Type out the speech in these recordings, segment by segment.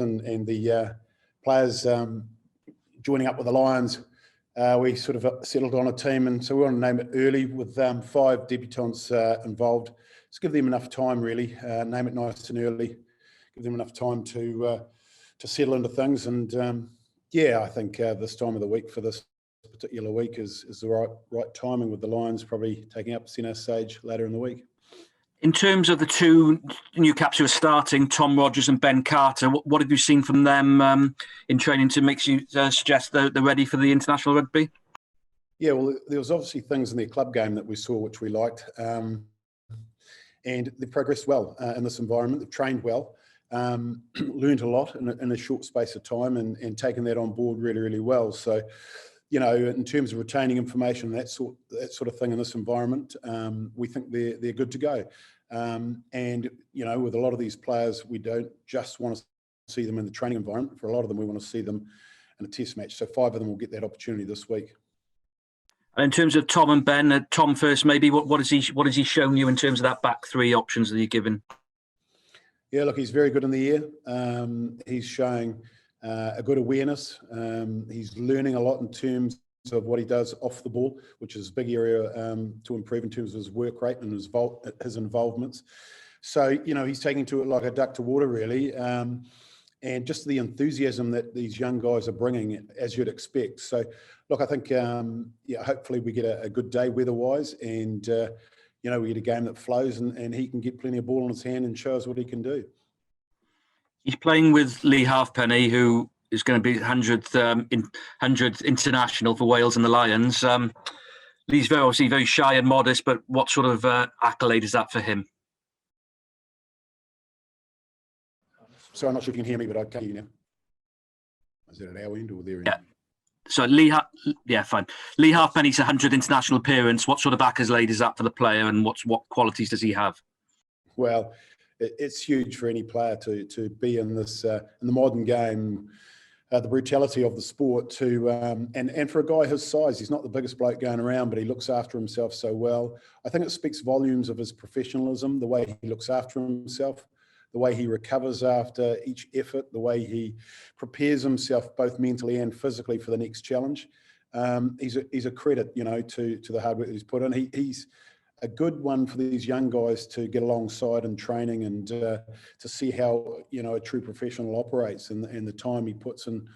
months and the players joining up with the Lions, we sort of settled on a team, and so we want to name it early with 5 debutants involved. Just give them enough time, really. Name it nice and early. Give them enough time to settle into things. And yeah, I think this time of the week for this particular week is the right timing, with the Lions probably taking up centre stage later in the week. In terms of the 2 new caps who are starting, Tom Rogers and Ben Carter, what have you seen from them in training to make you suggest they're ready for the international rugby? Yeah, well, there was obviously things in their club game that we saw which we liked, and they've progressed well in this environment. They've trained well, learned a lot in a short space of time, and taken that on board really, really well. So, you know, in terms of retaining information, that sort of thing in this environment, we think they're good to go. And, you know, with a lot of these players, we don't just want to see them in the training environment. For a lot of them, we want to see them in a test match. So 5 of them will get that opportunity this week. And in terms of Tom and Ben, Tom first, maybe what has he shown you in terms of that back 3 options that you're given? Yeah, look, he's very good in the air. He's showing a good awareness. He's learning a lot in terms of what he does off the ball, which is a big area to improve in terms of his work rate and his involvements. So, you know, he's taking to it like a duck to water, really. And just the enthusiasm that these young guys are bringing, as you'd expect. So, look, I think, yeah, hopefully we get a good day weather-wise, and, you know, we get a game that flows, and he can get plenty of ball in his hand and show us what he can do. He's playing with Lee Halfpenny, who is going to be 100th international for Wales and the Lions. Lee's obviously very shy and modest, but what sort of accolade is that for him? So I'm not sure if you can hear me, but I can hear you now. Is it at our end or their end? Yeah. So fine. Lee Halfpenny's 100th international appearance. What sort of accolade is that for the player, and what qualities does he have? Well, it's huge for any player to be in this in the modern game. The brutality of the sport and for a guy his size, he's not the biggest bloke going around, but he looks after himself so well. I think it speaks volumes of his professionalism, the way he looks after himself, the way he recovers after each effort, the way he prepares himself both mentally and physically for the next challenge. He's a credit, you know, to the hard work that he's put in. He's a good one for these young guys to get alongside in training and to see how, you know, a true professional operates and the time he puts in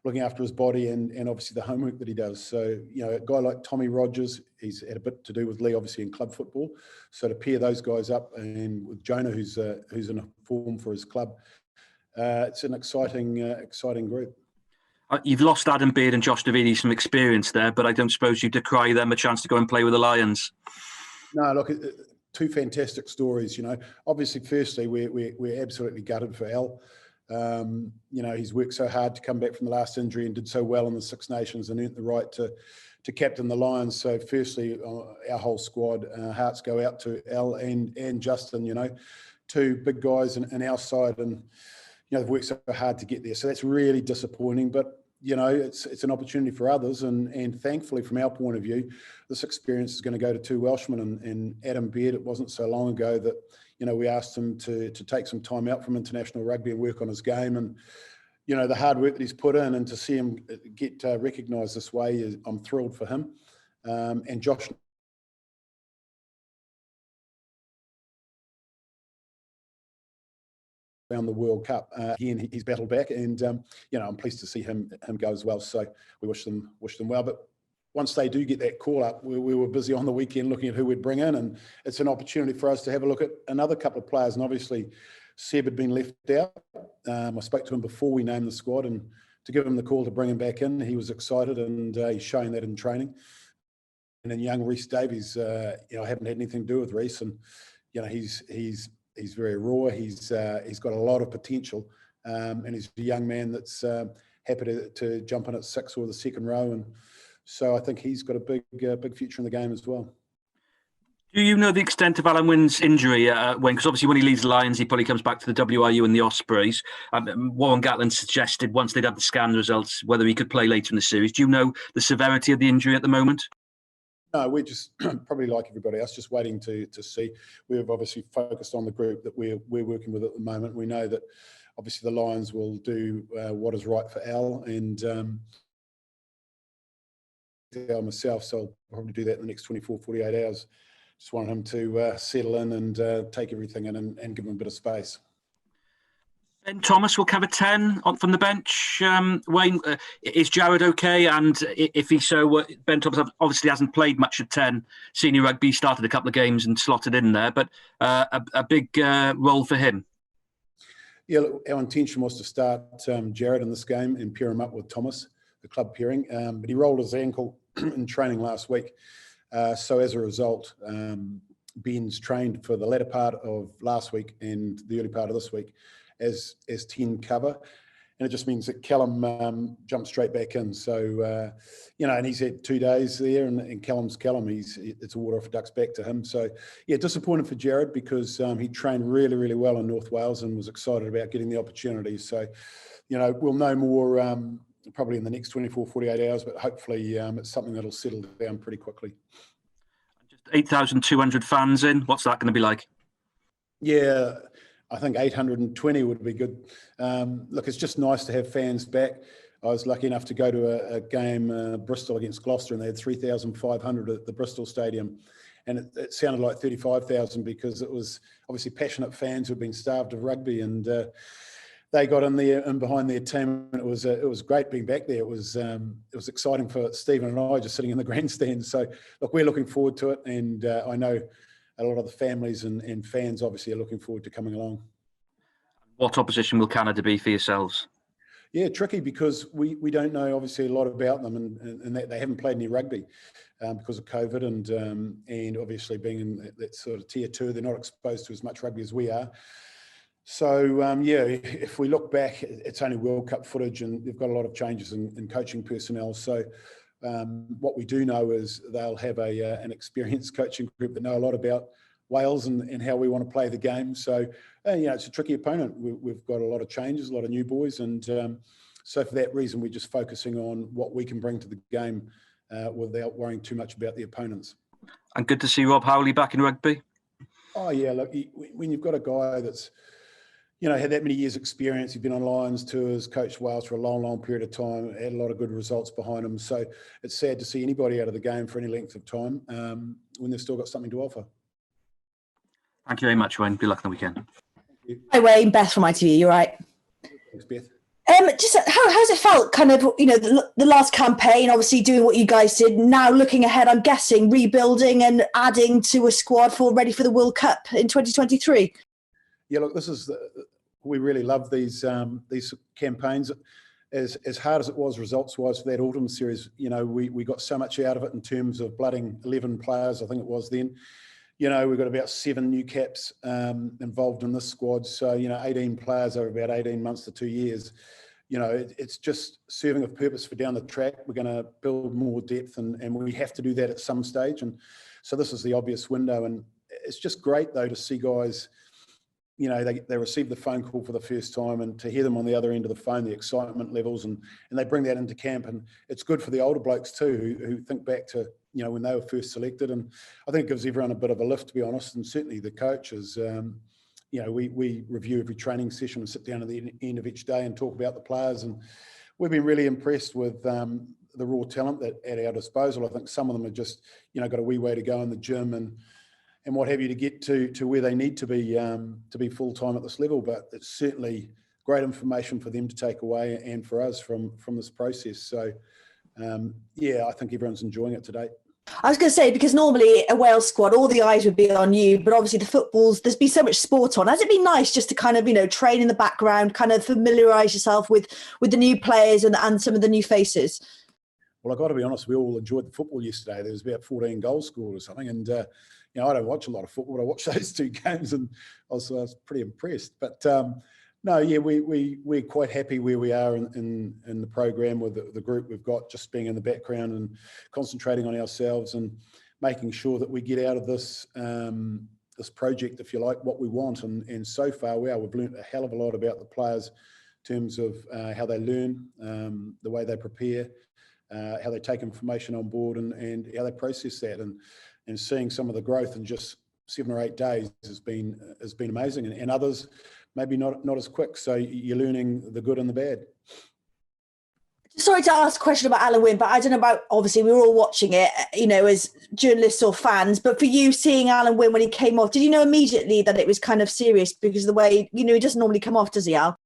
looking after his body and obviously the homework that he does. So, you know, a guy like Tommy Rogers, he's had a bit to do with Lee, obviously, in club football. So to pair those guys up, and with Jonah, who's in a form for his club, it's an exciting group. You've lost Adam Beard and Josh Navidi some experience there, but I don't suppose you decry them a chance to go and play with the Lions. No, look, 2 fantastic stories. You know, obviously, firstly, we're absolutely gutted for Al. You know, he's worked so hard to come back from the last injury and did so well in the Six Nations and earned the right to captain the Lions. So, firstly, our whole squad, hearts go out to Al and Justin. You know, 2 big guys in our side, and you know they've worked so hard to get there. So that's really disappointing, but. You know, it's an opportunity for others, and thankfully, from our point of view, this experience is going to go to 2 Welshmen. And Adam Beard, it wasn't so long ago that, you know, we asked him to take some time out from international rugby and work on his game. And, you know, the hard work that he's put in, and to see him get recognised this way, I'm thrilled for him. And Josh. Around the World Cup, he's battled back, and you know, I'm pleased to see him go as well. So we wish them well. But once they do get that call up, we were busy on the weekend looking at who we'd bring in, and it's an opportunity for us to have a look at another couple of players. And obviously, Seb had been left out. I spoke to him before we named the squad, and to give him the call to bring him back in, he was excited, and he's showing that in training. And then young Rhys Davies, you know, I haven't had anything to do with Rhys, and you know, he's very raw. He's got a lot of potential, and he's a young man that's happy to jump in at 6 or the second row, and so I think he's got a big future in the game as well. Do you know the extent of Alun Wyn's injury, Wayne? Because obviously when he leaves the Lions, he probably comes back to the WRU and the Ospreys. Warren Gatland suggested once they'd have the scan results whether he could play later in the series. Do you know the severity of the injury at the moment? No, we're just probably like everybody else, just waiting to see. We've obviously focused on the group that we're working with at the moment. We know that obviously the Lions will do what is right for Al and Al myself, so I'll probably do that in the next 24, 48 hours. Just want him to settle in and take everything in and give him a bit of space. Ben Thomas will cover 10 from the bench. Wayne, is Jared okay? And if he's so, Ben Thomas obviously hasn't played much at 10 senior rugby, started a couple of games and slotted in there, but a big role for him. Yeah, look, our intention was to start Jared in this game and pair him up with Thomas, the club pairing, but he rolled his ankle in training last week. So as a result, Ben's trained for the latter part of last week and the early part of this week as 10 cover, and it just means that Callum jumped straight back in. So and he's had 2 days there, and Callum's Callum. It's a water off a duck's back to him. So yeah, disappointed for Jared because he trained really, really well in North Wales and was excited about getting the opportunity. So we'll know more probably in the next 24, 48 hours, but hopefully it's something that'll settle down pretty quickly. Just 8,200 fans in. What's that going to be like? Yeah, I think 820 would be good. Look, it's just nice to have fans back. I was lucky enough to go to a game, Bristol against Gloucester, and they had 3,500 at the Bristol Stadium. And it sounded like 35,000 because it was obviously passionate fans who'd been starved of rugby, and they got in there and behind their team. And it was great being back there. It was exciting for Stephen and I just sitting in the grandstand. So look, we're looking forward to it, and I know a lot of the families and fans obviously are looking forward to coming along. What opposition will Canada be for yourselves? Yeah, tricky because we don't know obviously a lot about them, and that they haven't played any rugby because of COVID and obviously being in that sort of tier 2, they're not exposed to as much rugby as we are. So if we look back, it's only World Cup footage, and they've got a lot of changes in coaching personnel. So what we do know is they'll have an experienced coaching group that know a lot about Wales and how we want to play the game. So, it's a tricky opponent. We've got a lot of changes, a lot of new boys. And so for that reason, we're just focusing on what we can bring to the game without worrying too much about the opponents. And good to see Rob Howley back in rugby. Oh, yeah. Look, when you've got a guy that's, had that many years experience, he's been on Lions tours, coached Wales for a long, long period of time, had a lot of good results behind him. So it's sad to see anybody out of the game for any length of time when they've still got something to offer. Thank you very much, Wayne. Good luck on the weekend. Hi, Wayne. Beth from ITV. You're right. Thanks, Beth. Just how's it felt, kind of, the last campaign, obviously doing what you guys did, now looking ahead, I'm guessing, rebuilding and adding to a squad ready for the World Cup in 2023? Yeah, look, we really love these campaigns. As hard as it was results-wise for that autumn series, we got so much out of it in terms of blooding 11 players, I think it was then. We've got about 7 new caps involved in this squad. So, 18 players over about 18 months to 2 years. It's just serving a purpose for down the track. We're going to build more depth and we have to do that at some stage. And so this is the obvious window. And it's just great, though, to see guys, they receive the phone call for the first time and to hear them on the other end of the phone, the excitement levels, and they bring that into camp. And it's good for the older blokes too, who think back to, when they were first selected. And I think it gives everyone a bit of a lift, to be honest, and certainly the coaches. We review every training session and sit down at the end of each day and talk about the players. And we've been really impressed with the raw talent that at our disposal. I think some of them have just, got a wee way to go in the gym and what have you to get to where they need to be full-time at this level. But it's certainly great information for them to take away and for us from this process. So, I think everyone's enjoying it to date. I was going to say, because normally a Wales squad, all the eyes would be on you, but obviously there's been so much sport on. Has it been nice just to kind of, train in the background, kind of familiarise yourself with the new players and some of the new faces? Well, I've got to be honest, we all enjoyed the football yesterday. There was about 14 goals scored or something. And, I don't watch a lot of football, but I watched those 2 games and I was pretty impressed. But we're quite happy where we are in the program with the group we've got, just being in the background and concentrating on ourselves and making sure that we get out of this this project, if you like, what we want. And so far, we've learned a hell of a lot about the players in terms of how they learn, the way they prepare, how they take information on board and how they process that. And seeing some of the growth in just 7 or 8 days has been amazing. And others maybe not as quick. So you're learning the good and the bad. Sorry to ask a question about Alun Wyn, but I don't know about, obviously we were all watching it, you know, as journalists or fans, but for you seeing Alun Wyn when he came off, did you know immediately that it was kind of serious because of the way, you know, he doesn't normally come off, does he, Al?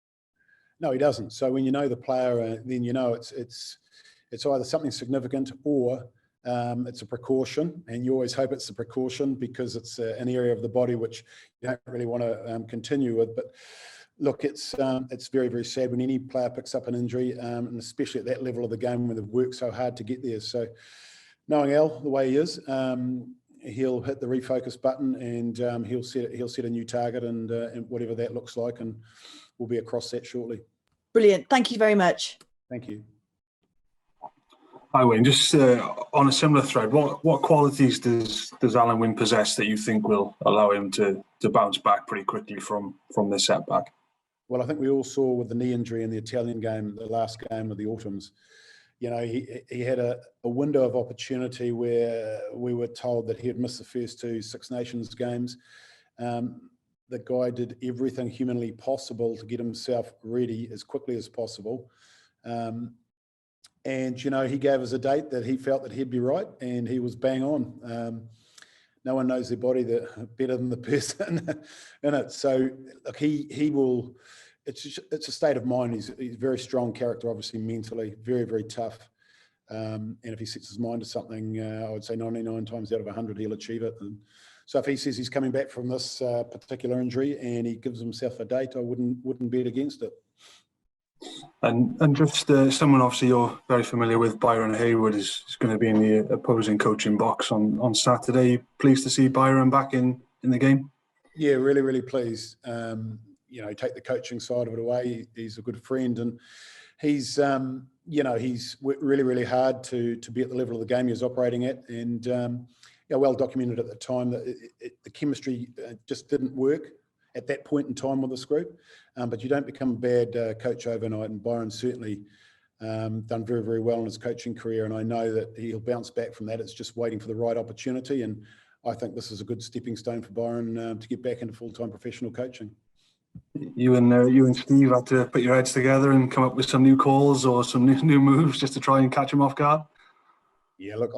No, he doesn't. So when you know the player, then you know it's either something significant or it's a precaution, and you always hope it's a precaution because it's an area of the body which you don't really want to continue with. But look, it's very, very sad when any player picks up an injury, and especially at that level of the game when they've worked so hard to get there. So knowing Al the way he is, he'll hit the refocus button and he'll set a new target and whatever that looks like, and we'll be across that shortly. Brilliant. Thank you very much. Thank you. Hi Wayne, just on a similar thread, what qualities does Alun Wyn possess that you think will allow him to bounce back pretty quickly from this setback? Well, I think we all saw with the knee injury in the Italian game, the last game of the Autumns, you know, he had a window of opportunity where we were told that he had missed the first 2 Six Nations games. The guy did everything humanly possible to get himself ready as quickly as possible. And, you know, he gave us a date that he felt that he'd be right, and he was bang on. No one knows their body better than the person in it. So, look, he will, it's a state of mind. He's a very strong character, obviously mentally, very, very tough. And if he sets his mind to something, I would say 99 times out of 100, he'll achieve it. And so if he says he's coming back from this particular injury and he gives himself a date, I wouldn't bet against it. And just someone obviously you're very familiar with, Byron Hayward, is going to be in the opposing coaching box on Saturday. Pleased to see Byron back in the game? Yeah, really, really pleased. You know, take the coaching side of it away. He's a good friend, and he's you know, he's worked really, really hard to be at the level of the game he was operating at, and yeah, well documented at the time that the chemistry just didn't work at that point in time with this group. But you don't become a bad coach overnight, and Byron's certainly done very, very well in his coaching career, and I know that he'll bounce back from that. It's just waiting for the right opportunity, and I think this is a good stepping stone for Byron to get back into full-time professional coaching. You and Steve had to put your heads together and come up with some new calls or some new moves just to try and catch him off guard? Yeah, look,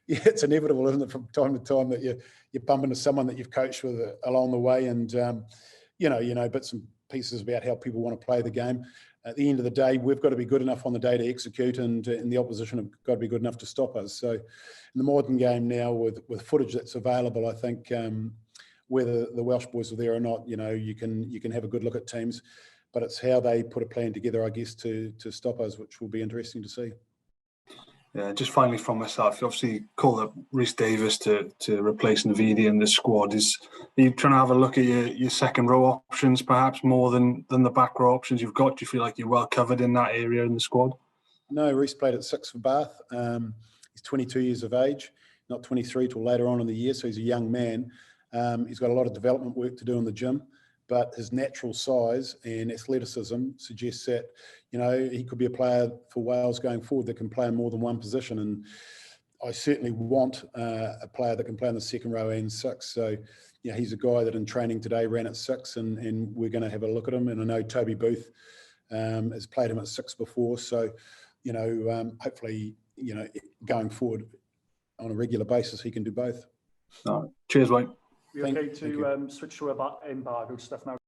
yeah, it's inevitable, isn't it, from time to time that you bump into someone that you've coached with along the way, and you know bits and pieces about how people want to play the game. At the end of the day, we've got to be good enough on the day to execute, and the opposition have got to be good enough to stop us. So in the modern game now, with footage that's available, I think whether the Welsh boys are there or not, you know, you can have a good look at teams, but it's how they put a plan together, I guess, to stop us, which will be interesting to see. Yeah, just finally from myself, you obviously called up Rhys Davies to replace Navidi in the squad. Are you trying to have a look at your second row options, perhaps more than the back row options you've got? Do you feel like you're well covered in that area in the squad? No, Rhys played at 6 for Bath. He's 22 years of age, not 23 till later on in the year, so he's a young man. He's got a lot of development work to do in the gym, but his natural size and athleticism suggests that, you know, he could be a player for Wales going forward that can play in more than one position. And I certainly want a player that can play in the second row and 6. So, yeah, he's a guy that in training today ran at 6, and we're going to have a look at him. And I know Toby Booth has played him at 6 before. So, you know, hopefully, you know, going forward on a regular basis, he can do both. All right. Cheers, Wayne. We okay to switch to about embargo stuff now?